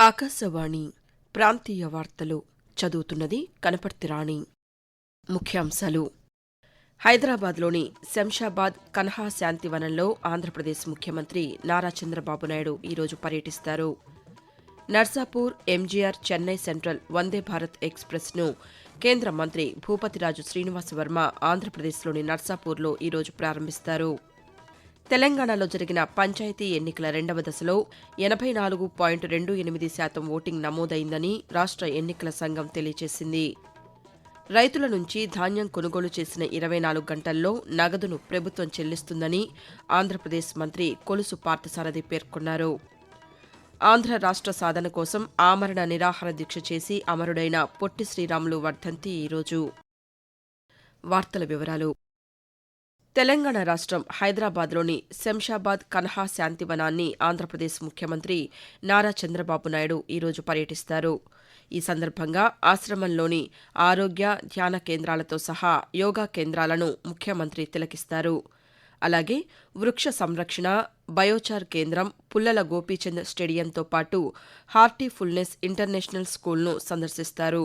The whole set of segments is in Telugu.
ఆకాశవాణి ప్రాంతీయ వార్తలు చదువుతున్నది కనపర్తి రాణి. ముఖ్యాంశాలు. హైదరాబాద్లోని శంషాబాద్ కన్హా శాంతివనంలో ఆంధ్రప్రదేశ్ ముఖ్యమంత్రి నారా చంద్రబాబు నాయుడు ఈరోజు పర్యటిస్తారు. నర్సాపూర్ ఎంజీఆర్ చెన్నై సెంట్రల్ వందే భారత్ ఎక్స్ప్రెస్ను కేంద్ర మంత్రి భూపతిరాజు శ్రీనివాసవర్మ ఆంధ్రప్రదేశ్లోని నర్సాపూర్లో ఈరోజు ప్రారంభిస్తారు. తెలంగాణలో జరిగిన పంచాయతీ ఎన్నికల రెండవ దశలో 84.28% ఓటింగ్ నమోదైందని రాష్ట్ర ఎన్నికల సంఘం తెలియజేసింది. రైతుల నుంచి ధాన్యం కొనుగోలు చేసిన 24 గంటల్లో నగదును ప్రభుత్వం చెల్లిస్తుందని ఆంధ్రప్రదేశ్ మంత్రి కొలుసు పార్థసారథి పేర్కొన్నారు. ఆంధ్ర రాష్ట్ర సాధన కోసం ఆమరణ నిరాహార దీక్ష చేసి అమరుడైన పొట్టి శ్రీరాములు వర్ధంతి ఈరోజు. వార్తల వివరాలు. తెలంగాణ రాష్ట్రం హైదరాబాద్లోని శంషాబాద్ కన్హా శాంతివనాన్ని ఆంధ్రప్రదేశ్ ముఖ్యమంత్రి నారా చంద్రబాబు నాయుడు ఈరోజు పర్యటిస్తారు. ఈ సందర్భంగా ఆశ్రమంలోని ఆరోగ్య, ధ్యాన కేంద్రాలతో సహా యోగా కేంద్రాలను ముఖ్యమంత్రి తిలకిస్తారు. అలాగే వృక్ష సంరక్షణ, బయోచార్ కేంద్రం, పుల్లల గోపీచంద్ స్టేడియంతో పాటు హార్టీఫుల్నెస్ ఇంటర్నేషనల్ స్కూల్ను సందర్శిస్తారు.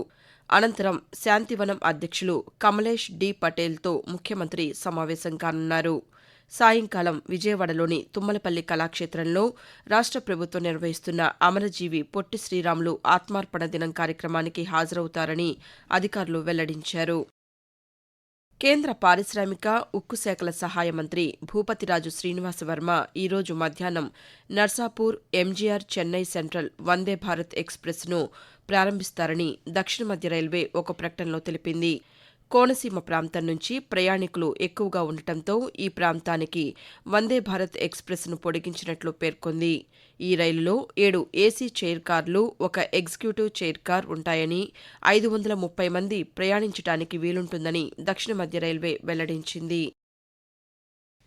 అనంతరం శాంతివనం అధ్యక్షులు కమలేష్ డి పటేల్తో ముఖ్యమంత్రి సమావేశం కానున్నారు. సాయంకాలం విజయవాడలోని తుమ్మలపల్లి కళాక్షేత్రంలో రాష్ట్ర ప్రభుత్వం నిర్వహిస్తున్న అమరజీవి పొట్టి శ్రీరాములు ఆత్మార్పణ దినం కార్యక్రమానికి హాజరవుతారని అధికారులు వెల్లడించారు. కేంద్ర పారిశ్రామిక, ఉక్కు శాఖల సహాయ మంత్రి భూపతిరాజు శ్రీనివాసవర్మ ఈరోజు మధ్యాహ్నం నర్సాపూర్ ఎంజీఆర్ చెన్నై సెంట్రల్ వందే భారత్ ఎక్స్ప్రెస్ను ప్రారంభిస్తారని దక్షిణ మధ్య రైల్వే ఒక ప్రకటనలో తెలిపింది. కోనసీమ ప్రాంతం నుంచి ప్రయాణికులు ఎక్కువగా ఉండటంతో ఈ ప్రాంతానికి వందే భారత్ ఎక్స్ప్రెస్ను పొడిగించినట్లు పేర్కొంది. ఈ రైలులో 7 ఏసీ చైర్ కార్లు, ఒక ఎగ్జిక్యూటివ్ చైర్ కార్ ఉంటాయని, 530 మంది ప్రయాణించడానికి వీలుంటుందని దక్షిణ మధ్య రైల్వే వెల్లడించింది.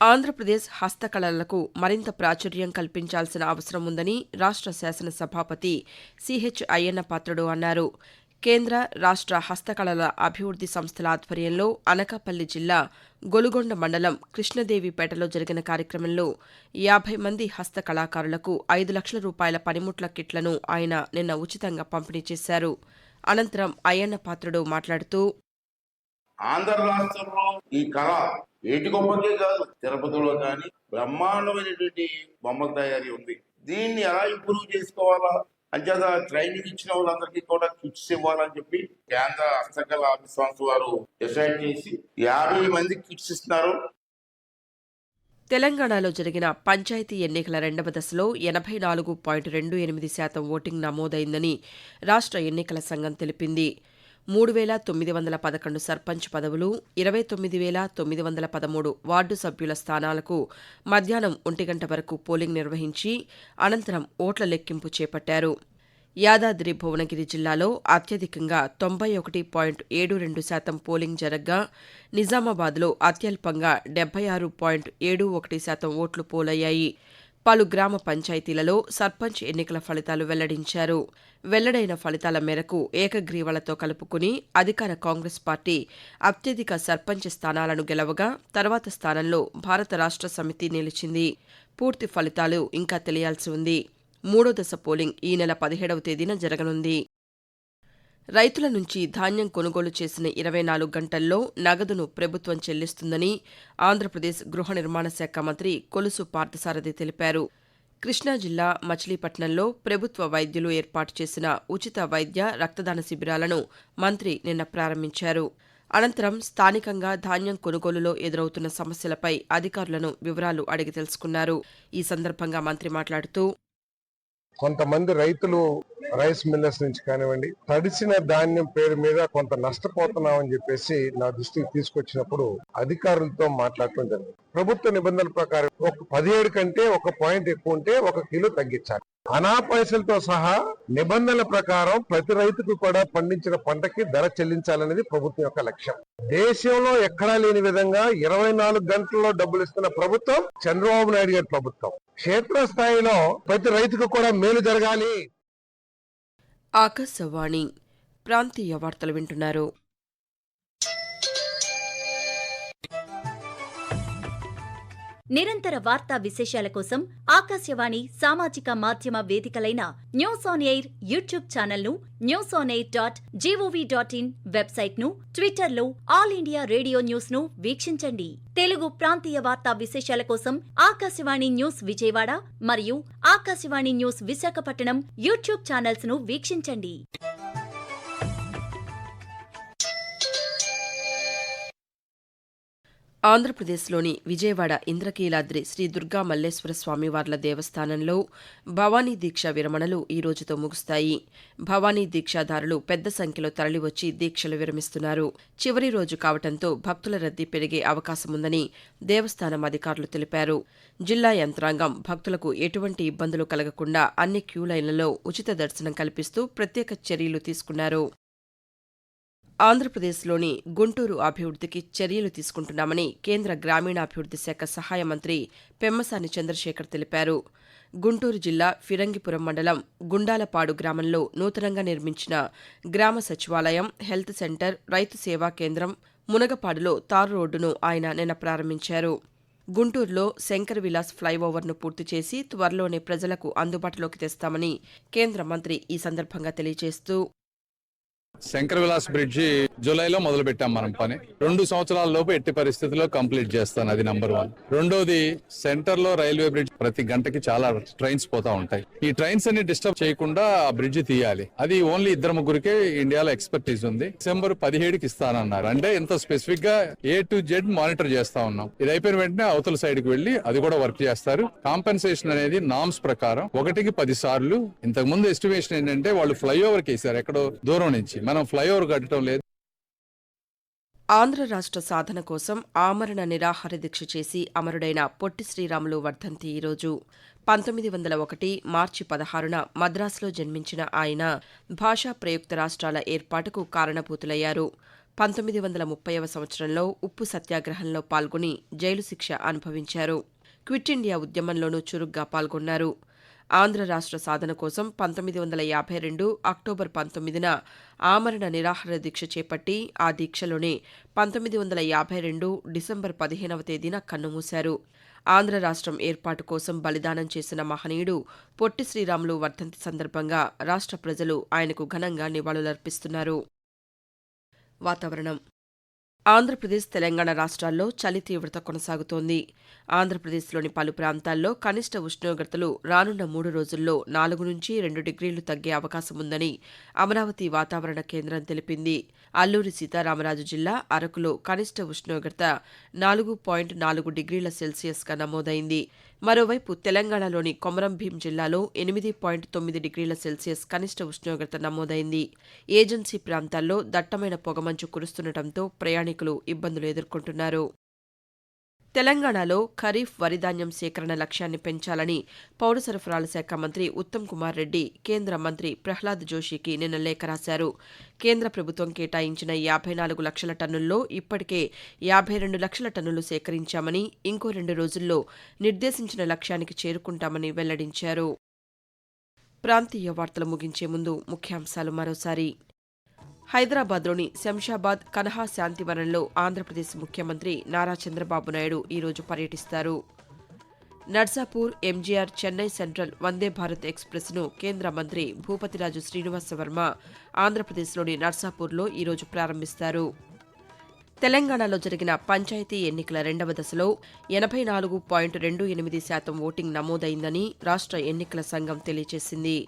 ఆంధ్రప్రదేశ్ హస్తకళలకు మరింత ప్రాచుర్యం కల్పించాల్సిన అవసరం ఉందని రాష్ట్ర శాసన సభాపతి సిహెచ్ అయ్యన్నపాత్రుడు అన్నారు. కేంద్ర, రాష్ట్ర హస్తకళల అభివృద్ది సంస్థల ఆధ్వర్యంలో అనకాపల్లి జిల్లా గొలుగొండ మండలం కృష్ణదేవిపేటలో జరిగిన కార్యక్రమంలో 50 మంది హస్తకళాకారులకు 5 లక్షల రూపాయల పనిముట్ల కిట్లను ఆయన నిన్న ఉచితంగా పంపిణీ చేశారు. అనంతరం అయ్యన్నపాత్రుడు మాట్లాడుతూ, ఆంధ్ర రాష్ట్రంలో ఈ కళ ఏటి గొప్పకే కాదు, తిరుపతిలో కానీ బ్రహ్మాండమైనటువంటి బొమ్మల తయారీ ఉంది. దీన్ని ఎలా ఇంప్రూవ్ చేసుకోవాలా అంచేత ట్రైనింగ్ ఇచ్చిన వాళ్ళందరికీ కూడా కిట్స్ ఇవ్వాలని చెప్పి కేంద్ర హస్తకళ సంస్థ వారు డిసైడ్ చేసి 50 మంది కిట్స్ ఇస్తున్నారు. తెలంగాణలో జరిగిన పంచాయతీ ఎన్నికల రెండవ దశలో 84.28% ఓటింగ్ నమోదైందని రాష్ట్ర ఎన్నికల సంఘం తెలిపింది. 3,911 సర్పంచ్ పదవులు, 29,913 వార్డు సభ్యుల స్థానాలకు మధ్యాహ్నం 1 గంట వరకు పోలింగ్ నిర్వహించి అనంతరం ఓట్ల లెక్కింపు చేపట్టారు. యాదాద్రి భువనగిరి జిల్లాలో అత్యధికంగా 91.72% పోలింగ్ జరగ్గా నిజామాబాద్లో అత్యల్పంగా 76.71% ఓట్లు పోలయ్యాయి. పలు గ్రామ పంచాయతీలలో సర్పంచ్ ఎన్నికల ఫలితాలు వెల్లడించారు. వెల్లడైన ఫలితాల మేరకు ఏకగ్రీవాలతో కలుపుకుని అధికార కాంగ్రెస్ పార్టీ అత్యధిక సర్పంచ్ స్థానాలను గెలవగా తర్వాత స్థానంలో భారత రాష్ట్ర సమితి నిలిచింది. పూర్తి ఫలితాలు ఇంకా తెలియాల్సి ఉంది. మూడో దశ పోలింగ్ ఈ నెల 17వ తేదీన జరగనుంది. రైతుల నుంచి ధాన్యం కొనుగోలు చేసిన 24 గంటల్లో నగదును ప్రభుత్వం చెల్లిస్తుందని ఆంధ్రప్రదేశ్ గృహ నిర్మాణ శాఖ మంత్రి కొలుసు పార్థసారథి తెలిపారు. కృష్ణా జిల్లా మచిలీపట్నంలో ప్రభుత్వ వైద్యులు ఏర్పాటు చేసిన ఉచిత వైద్య, రక్తదాన శిబిరాలను మంత్రి నిన్న ప్రారంభించారు. అనంతరం స్థానికంగా ధాన్యం కొనుగోలులో ఎదురవుతున్న సమస్యలపై అధికారులను వివరాలు అడిగి తెలుసుకున్నారు. ఈ సందర్భంగా మంత్రి మాట్లాడుతూ, కొంతమంది రైతులు రైస్ మిల్లర్స్ నుంచి కానివ్వండి, తడిసిన ధాన్యం పేరు మీద కొంత నష్టపోతున్నామని చెప్పేసి నా దృష్టికి తీసుకొచ్చినప్పుడు అధికారులతో మాట్లాడటం జరిగింది. ప్రభుత్వ నిబంధనల ప్రకారం 17 కంటే 1 పాయింట్ ఎక్కువ ఉంటే 1 కిలో తగ్గించాలి. అనా పైసలతో సహా నిబంధనల ప్రకారం ప్రతి రైతుకు కూడా పండించిన పంటకి ధర చెల్లించాలనేది ప్రభుత్వం యొక్క లక్ష్యం. దేశంలో ఎక్కడా లేని విధంగా 24 గంటల్లో డబ్బులు ఇస్తున్న ప్రభుత్వం చంద్రబాబు నాయుడు గారి ప్రభుత్వం. క్షేత్రస్థాయిలో ప్రతి రైతుకు కూడా మేలు జరగాలి. ఆకాశవాణి ప్రాంతీయ వార్తలు వింటున్నారు. నిరంతర వార్తా విశేషాల కోసం ఆకాశవాణి సామాజిక మాధ్యమ వేదికలైన న్యూస్ ఆన్ ఎయిర్ యూట్యూబ్ ఛానల్ను, newsonair.gov.in వెబ్సైట్ను, ట్విట్టర్లో ఆల్ ఇండియా రేడియో న్యూస్ను వీక్షించండి. తెలుగు ప్రాంతీయ వార్తా విశేషాల కోసం ఆకాశవాణి న్యూస్ విజయవాడ మరియు ఆకాశవాణి న్యూస్ విశాఖపట్నం యూట్యూబ్ ఛానల్స్ను వీక్షించండి. ఆంధ్రప్రదేశ్లోని విజయవాడ ఇంద్రకీలాద్రి శ్రీ దుర్గా మల్లేశ్వర స్వామివార్ల దేవస్థానంలో భవానీ దీక్ష విరమణలు ఈ రోజుతో ముగుస్తాయి. భవానీ దీక్షాదారులు పెద్ద సంఖ్యలో తరలివచ్చి దీక్షలు విరమిస్తున్నారు. చివరి రోజు కావడంతో భక్తుల రద్దీ పెరిగే అవకాశముందని దేవస్థానం అధికారులు తెలిపారు. జిల్లా యంత్రాంగం భక్తులకు ఎటువంటి ఇబ్బందులు కలగకుండా అన్ని క్యూ లైన్లలో ఉచిత దర్శనం కల్పిస్తూ ప్రత్యేక చర్యలు తీసుకున్నారు. ఆంధ్రప్రదేశ్లోని గుంటూరు అభివృద్ధికి చర్యలు తీసుకుంటున్నామని కేంద్ర గ్రామీణాభివృద్ది శాఖ సహాయ మంత్రి పెమ్మసాని చంద్రశేఖర్ తెలిపారు. గుంటూరు జిల్లా ఫిరంగిపురం మండలం గుండాలపాడు గ్రామంలో నూతనంగా నిర్మించిన గ్రామ సచివాలయం, హెల్త్ సెంటర్, రైతు సేవా కేంద్రం, మునగపాడులో తారు రోడ్డును ఆయన నిన్న ప్రారంభించారు. గుంటూరులో శంకర్ విలాస్ ఫ్లైఓవర్ను పూర్తి చేసి త్వరలోనే ప్రజలకు అందుబాటులోకి తెస్తామని కేంద్ర మంత్రి ఈ సందర్భంగా తెలియజేస్తూ, శంకర్ విలాస్ బ్రిడ్జి జూలైలో మొదలు పెట్టాం మనం పని. 2 సంవత్సరాల లోపు ఎట్టి పరిస్థితుల్లో కంప్లీట్ చేస్తాను, అది నంబర్ 1. రెండోది, సెంటర్ లో రైల్వే బ్రిడ్జ్ ప్రతి గంటకి చాలా ట్రైన్స్ పోతా ఉంటాయి. ఈ ట్రైన్స్ అన్ని డిస్టర్బ్ చేయకుండా ఆ బ్రిడ్జ్ తీయాలి. అది ఓన్లీ 2-3 ఇండియాలో ఎక్స్పర్టీస్ ఉంది. డిసెంబర్ 17కి ఇస్తానన్నారు. అంటే ఇంత స్పెసిఫిక్ గా A to Z మానిటర్ చేస్తా ఉన్నాం. ఇది అయిపోయిన వెంటనే అవతల సైడ్ కి వెళ్లి అది కూడా వర్క్ చేస్తారు. కాంపెన్సేషన్ అనేది నామ్స్ ప్రకారం 1కి 10 సార్లు. ఇంతకు ముందు ఎస్టిమేషన్ ఏంటంటే వాళ్ళు ఫ్లైఓవర్ కి వేశారు ఎక్కడో దూరం నుంచి, మనం ఫ్లైఓవర్ కట్టడం లేదు. ఆంధ్ర రాష్ట్ర సాధన కోసం ఆమరణ నిరాహార దీక్ష చేసి అమరుడైన పొట్టి శ్రీరాములు వర్ధంతి ఈరోజు. 1901 మార్చి 16న మద్రాసులో జన్మించిన ఆయన భాషా ప్రయుక్త రాష్ట్రాల ఏర్పాటుకు కారణభూతులయ్యారు. 1930వ సంవత్సరంలో ఉప్పు సత్యాగ్రహంలో పాల్గొని జైలు శిక్ష అనుభవించారు. క్విట్ ఇండియా ఉద్యమంలోనూ చురుగ్గా పాల్గొన్నారు. ఆంధ్ర రాష్ట్ర సాధన కోసం 1952 అక్టోబర్ 19న ఆమరణ నిరాహార దీక్ష చేపట్టి ఆ దీక్షలోనే 1952 డిసెంబర్ 15వ తేదీన కన్నుమూశారు. ఆంధ్ర రాష్ట్రం ఏర్పాటు కోసం బలిదానం చేసిన మహనీయుడు పొట్టి శ్రీరాములు వర్ధంతి సందర్భంగా రాష్ట్ర ప్రజలు ఆయనకు ఘనంగా నివాళులర్పిస్తున్నారు. వాతావరణం. ఆంధ్రప్రదేశ్, తెలంగాణ రాష్ట్రాల్లో చలి తీవ్రత కొనసాగుతోంది. ఆంధ్రప్రదేశ్లోని పలు ప్రాంతాల్లో కనిష్ట ఉష్ణోగ్రతలు రానున్న 3 రోజుల్లో 4 నుంచి 2 డిగ్రీలు తగ్గే అవకాశముందని అమరావతి వాతావరణ కేంద్రం తెలిపింది. అల్లూరి సీతారామరాజు జిల్లా అరకులో కనిష్ట ఉష్ణోగ్రత 4.4 డిగ్రీల సెల్సియస్గా నమోదైంది. మరోవైపు తెలంగాణలోని కొమరంభీం జిల్లాలో 8.9 డిగ్రీల సెల్సియస్ కనిష్ట ఉష్ణోగ్రత నమోదైంది. ఏజెన్సీ ప్రాంతాల్లో దట్టమైన పొగమంచు కురుస్తుండటంతో ప్రయాణికులు ఇబ్బందులు ఎదుర్కొంటున్నారు. తెలంగాణలో ఖరీఫ్ వరిధాన్యం సేకరణ లక్ష్యాన్ని పెంచాలని పౌర సరఫరాల శాఖ మంత్రి ఉత్తమ్ కుమార్ రెడ్డి కేంద్ర మంత్రి ప్రహ్లాద్ జోషికి నిన్న లేఖ రాశారు. కేంద్ర ప్రభుత్వం కేటాయించిన 54 లక్షల టన్నుల్లో ఇప్పటికే 52 లక్షల టన్నులు సేకరించామని, ఇంకో 2 రోజుల్లో నిర్దేశించిన లక్ష్యానికి చేరుకుంటామని వెల్లడించారు. ప్రాంతీయ వార్తలు ముగించే ముందు ముఖ్యాంశాలు మరోసారి. హైదరాబాద్లోని శంషాబాద్ కన్హా శాంతివనంలో ఆంధ్రప్రదేశ్ ముఖ్యమంత్రి నారా చంద్రబాబు నాయుడు ఈరోజు పర్యటిస్తారు. నర్సాపూర్, ఎంజీఆర్, చెన్నై సెంట్రల్ వందే భారత్ ఎక్స్ప్రెస్ను కేంద్ర మంత్రి భూపతిరాజు శ్రీనివాసవర్మ ఆంధ్రప్రదేశ్లోని నర్సాపూర్లో ఈరోజు ప్రారంభిస్తారు. తెలంగాణలో జరిగిన పంచాయతీ ఎన్నికల 2వ దశలో 84.28% ఓటింగ్ నమోదైందని రాష్ట్ర ఎన్నికల సంఘం తెలియజేసింది.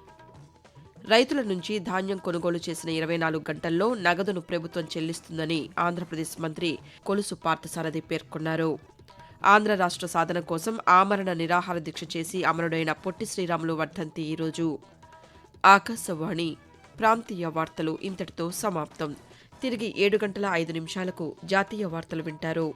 రైతుల నుంచి ధాన్యం కొనుగోలు చేసిన 24 గంటల్లో నగదును ప్రభుత్వం చెల్లిస్తుందని ఆంధ్రప్రదేశ్ మంత్రి కొలుసు పార్థసారథి పేర్కొన్నారు. ఆంధ్ర రాష్ట్ర సాధన కోసం ఆమరణ నిరాహార దీక్ష చేసి అమరుడైన పొట్టి శ్రీరాములు వర్ధంతి ఈరోజు. ఆకాశవాణి ప్రాంతీయ వార్తలు ఇంతటితో సమాప్తం. తిరిగి 7 గంటల 5 నిమిషాలకు జాతీయ వార్తలు వింటారు.